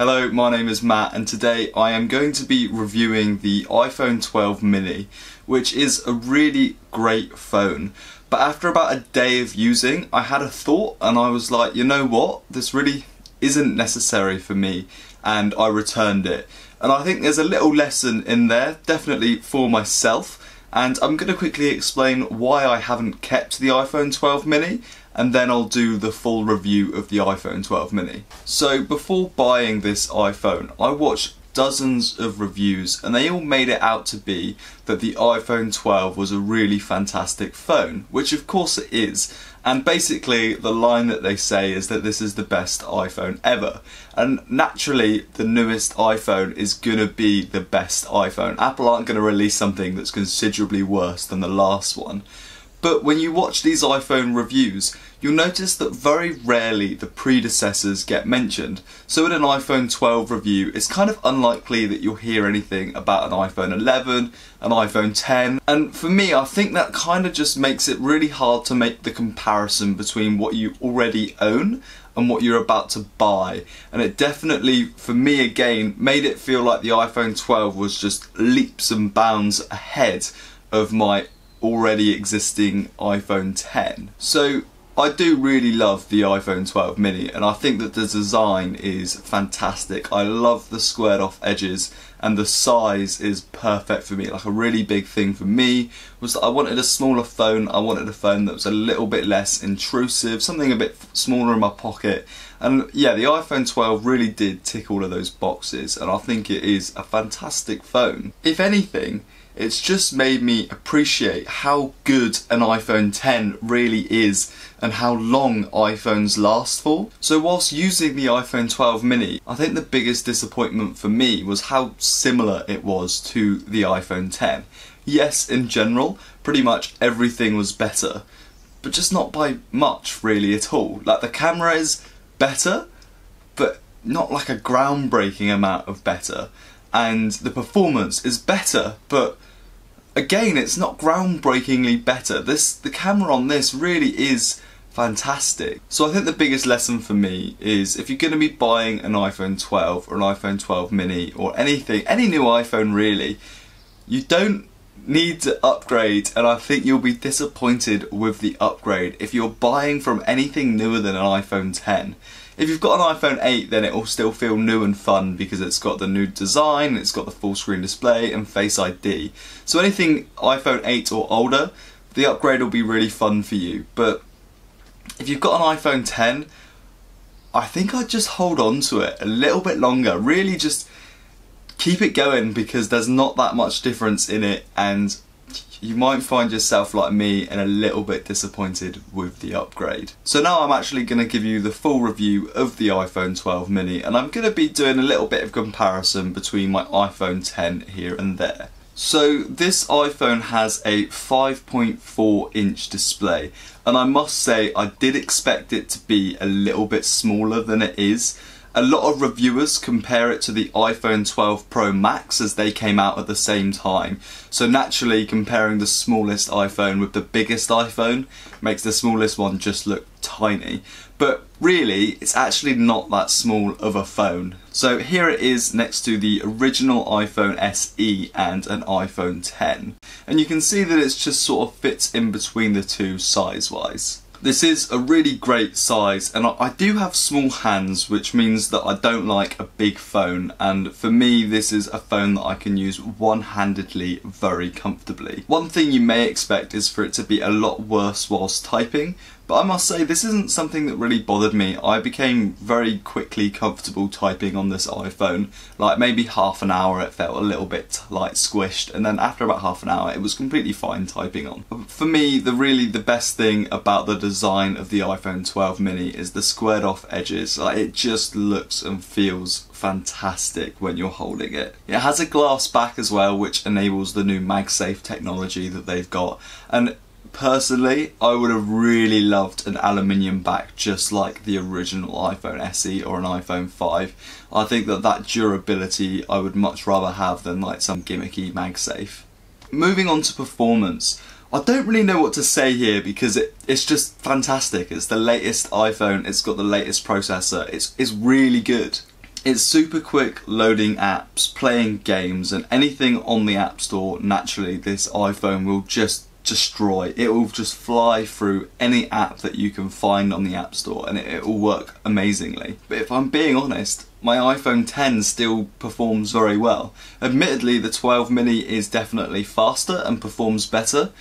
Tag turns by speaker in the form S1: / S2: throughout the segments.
S1: Hello, my name is Matt and today I am going to be reviewing the iPhone 12 mini, which is a really great phone. But after about a day of using, I had a thought and I was like, you know what, this really isn't necessary for me, and I returned it. And I think there's a little lesson in there, definitely for myself, and I'm going to quickly explain why I haven't kept the iPhone 12 mini, and then I'll do the full review of the iPhone 12 mini. So before buying this iPhone, I watched dozens of reviews and they all made it out to be that the iPhone 12 was a really fantastic phone, which of course it is. And basically the line that they say is that this is the best iPhone ever. And naturally the newest iPhone is gonna be the best iPhone. Apple aren't gonna release something that's considerably worse than the last one. But when you watch these iPhone reviews, you'll notice that very rarely the predecessors get mentioned. So in an iPhone 12 review, it's kind of unlikely that you'll hear anything about an iPhone 11, an iPhone 10. And for me, I think that kind of just makes it really hard to make the comparison between what you already own and what you're about to buy. And it definitely, for me again, made it feel like the iPhone 12 was just leaps and bounds ahead of my already existing iPhone 10. So I do really love the iPhone 12 mini and I think that the design is fantastic. I love the squared off edges and the size is perfect for me. Like a really big thing for me was that I wanted a smaller phone. I wanted a phone that was a little bit less intrusive, something a bit smaller in my pocket. And yeah, the iPhone 12 really did tick all of those boxes and I think it is a fantastic phone. If anything, it's just made me appreciate how good an iPhone 10 really is and how long iPhones last for. So whilst using the iPhone 12 mini, I think the biggest disappointment for me was how similar it was to the iPhone 10. Yes, in general, pretty much everything was better, but just not by much really at all. Like the camera is better, but not like a groundbreaking amount of better. And the performance is better, but again, it's not groundbreakingly better. The camera on this really is fantastic. So I think the biggest lesson for me is if you're going to be buying an iPhone 12 or an iPhone 12 mini or anything, any new iPhone really, you don't need to upgrade, and I think you'll be disappointed with the upgrade if you're buying from anything newer than an iPhone 10. If you've got an iPhone 8, then it will still feel new and fun because it's got the new design, it's got the full screen display and Face ID. So anything iPhone 8 or older, the upgrade will be really fun for you. But if you've got an iPhone 10, I think I'd just hold on to it a little bit longer. Really just keep it going because there's not that much difference in it and you might find yourself like me and a little bit disappointed with the upgrade. So now I'm actually going to give you the full review of the iPhone 12 mini and I'm going to be doing a little bit of comparison between my iPhone 10 here and there. So this iPhone has a 5.4 inch display and I must say I did expect it to be a little bit smaller than it is. A lot of reviewers compare it to the iPhone 12 Pro Max as they came out at the same time. So naturally comparing the smallest iPhone with the biggest iPhone makes the smallest one just look tiny. But really, it's actually not that small of a phone. So here it is next to the original iPhone SE and an iPhone 10. And you can see that it just sort of fits in between the two size-wise. This is a really great size and I do have small hands, which means that I don't like a big phone, and for me this is a phone that I can use one-handedly very comfortably. One thing you may expect is for it to be a lot worse whilst typing, but I must say this isn't something that really bothered me. I became very quickly comfortable typing on this iPhone. Like maybe half an hour it felt a little bit like squished, and then after about half an hour it was completely fine typing on. For me, the best thing about the design of the iPhone 12 mini is the squared off edges. Like it just looks and feels fantastic when you're holding it. It has a glass back as well, which enables the new MagSafe technology that they've got, and personally, I would have really loved an aluminium back just like the original iPhone SE or an iPhone 5. I think that durability I would much rather have than like some gimmicky MagSafe. Moving on to performance, I don't really know what to say here because it's just fantastic. It's the latest iPhone, it's got the latest processor, it's really good. It's super quick loading apps, playing games, and anything on the App Store. Naturally, this iPhone will just destroy. It will just fly through any app that you can find on the App Store, and it will work amazingly. But if I'm being honest, my iPhone 10 still performs very well. Admittedly, the 12 mini is definitely faster and performs better,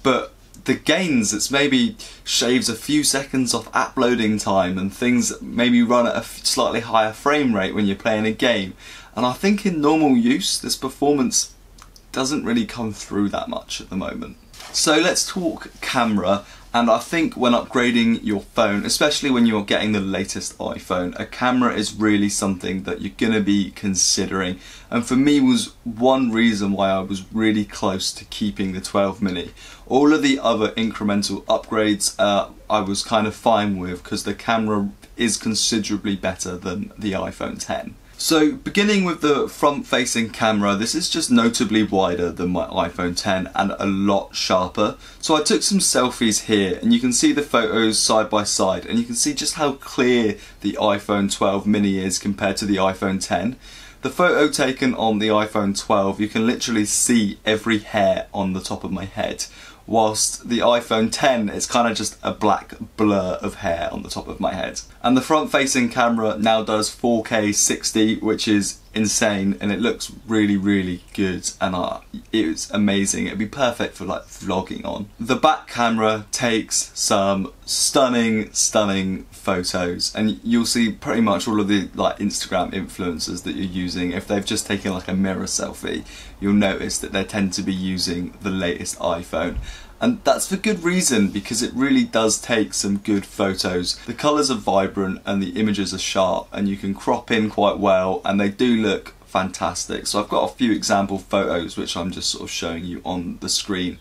S1: but the gains, it's maybe shaves a few seconds off app loading time, and things maybe run at a slightly higher frame rate when you're playing a game. And I think in normal use, this performance doesn't really come through that much at the moment. So let's talk camera, and I think when upgrading your phone, especially when you're getting the latest iPhone, a camera is really something that you're going to be considering, and for me was one reason why I was really close to keeping the 12 mini. All of the other incremental upgrades I was kind of fine with, because the camera is considerably better than the iPhone 10. So beginning with the front facing camera, this is just notably wider than my iPhone 10 and a lot sharper. So I took some selfies here, and you can see the photos side by side, and you can see just how clear the iPhone 12 mini is compared to the iPhone 10. The photo taken on the iPhone 12, you can literally see every hair on the top of my head, whilst the iPhone 10 is kind of just a black blur of hair on the top of my head. And the front facing camera now does 4K 60, which is insane, and it looks really, really good, and it's amazing. It'd be perfect for like vlogging on. The back camera takes some stunning photos, and you'll see pretty much all of the like Instagram influencers that you're using, if they've just taken like a mirror selfie, you'll notice that they tend to be using the latest iPhone. And that's for good reason, because it really does take some good photos. The colours are vibrant and the images are sharp, and you can crop in quite well, and they do look fantastic. So I've got a few example photos which I'm just sort of showing you on the screen.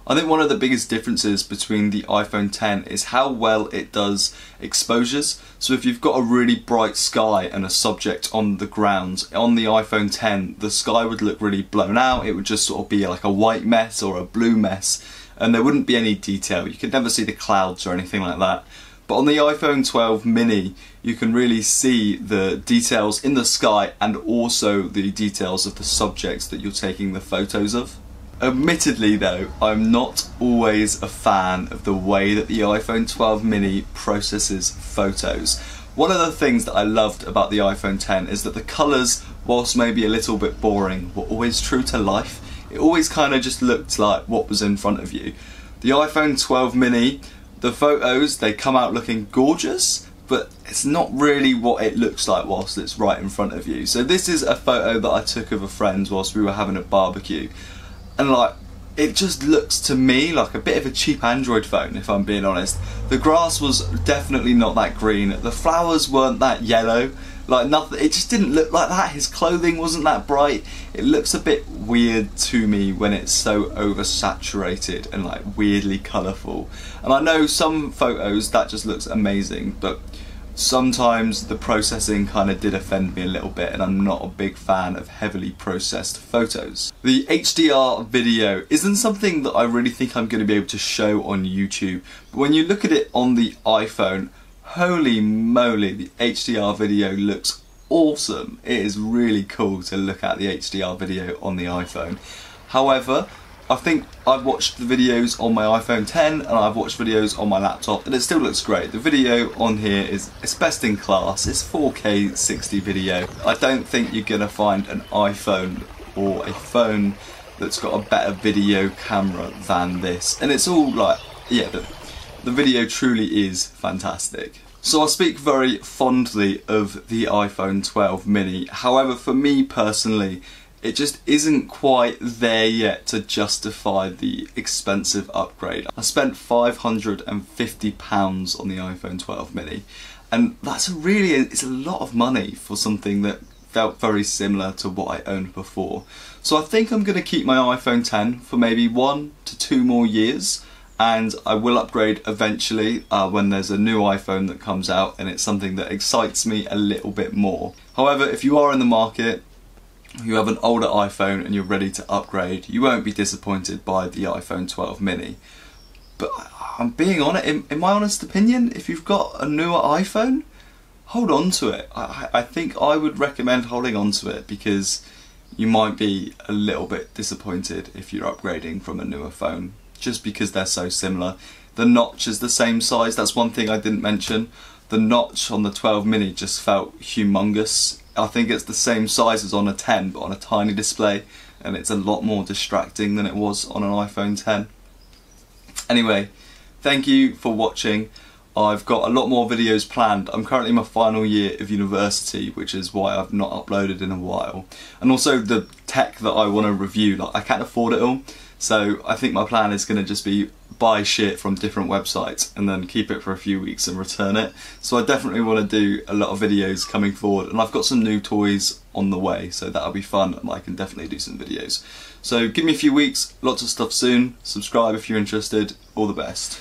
S1: I think one of the biggest differences between the iPhone 10 is how well it does exposures. So if you've got a really bright sky and a subject on the ground, on the iPhone 10 the sky would look really blown out. It would just sort of be like a white mess or a blue mess, and there wouldn't be any detail. You could never see the clouds or anything like that. But on the iPhone 12 mini, you can really see the details in the sky and also the details of the subjects that you're taking the photos of. Admittedly though, I'm not always a fan of the way that the iPhone 12 mini processes photos. One of the things that I loved about the iPhone 10 is that the colours, whilst maybe a little bit boring, were always true to life. It always kind of just looked like what was in front of you. The iPhone 12 mini, the photos, they come out looking gorgeous, but it's not really what it looks like whilst it's right in front of you. So this is a photo that I took of a friend whilst we were having a barbecue, and like, it just looks to me like a bit of a cheap Android phone, if I'm being honest. The grass was definitely not that green, the flowers weren't that yellow, like nothing, it just didn't look like that. His clothing wasn't that bright. It looks a bit weird to me when it's so oversaturated and like weirdly colourful. And I know some photos that just looks amazing, but sometimes the processing kind of did offend me a little bit, and I'm not a big fan of heavily processed photos. The HDR video isn't something that I really think I'm going to be able to show on YouTube, but when you look at it on the iPhone, holy moly, the HDR video looks awesome. It is really cool to look at the HDR video on the iPhone. However, I think I've watched the videos on my iPhone 10 and I've watched videos on my laptop, and it still looks great. The video on here it's best in class. It's 4K 60 video. I don't think you're gonna find an iPhone or a phone that's got a better video camera than this. And it's all like, yeah, the video truly is fantastic. So I speak very fondly of the iPhone 12 mini. However, for me personally, it just isn't quite there yet to justify the expensive upgrade. I spent £550 on the iPhone 12 mini, and it's a lot of money for something that felt very similar to what I owned before. So I think I'm going to keep my iPhone 10 for maybe 1 to 2 more years, and I will upgrade eventually when there's a new iPhone that comes out and it's something that excites me a little bit more. However, if you are in the market, you have an older iPhone and you're ready to upgrade, you won't be disappointed by the iPhone 12 mini. But I'm being honest, in my honest opinion, if you've got a newer iPhone, hold on to it. I think I would recommend holding on to it, because you might be a little bit disappointed if you're upgrading from a newer phone, just because they're so similar. The notch is the same size. That's one thing I didn't mention. The notch on the 12 mini just felt humongous. I think it's the same size as on a 10, but on a tiny display, and it's a lot more distracting than it was on an iPhone 10. Anyway, thank you for watching. I've got a lot more videos planned. I'm currently in my final year of university, which is why I've not uploaded in a while. And also the tech that I want to review, like, I can't afford it all. So I think my plan is going to just be buy shit from different websites and then keep it for a few weeks and return it. So I definitely want to do a lot of videos coming forward, and I've got some new toys on the way, so that'll be fun, and I can definitely do some videos. So give me a few weeks, lots of stuff soon. Subscribe if you're interested. All the best.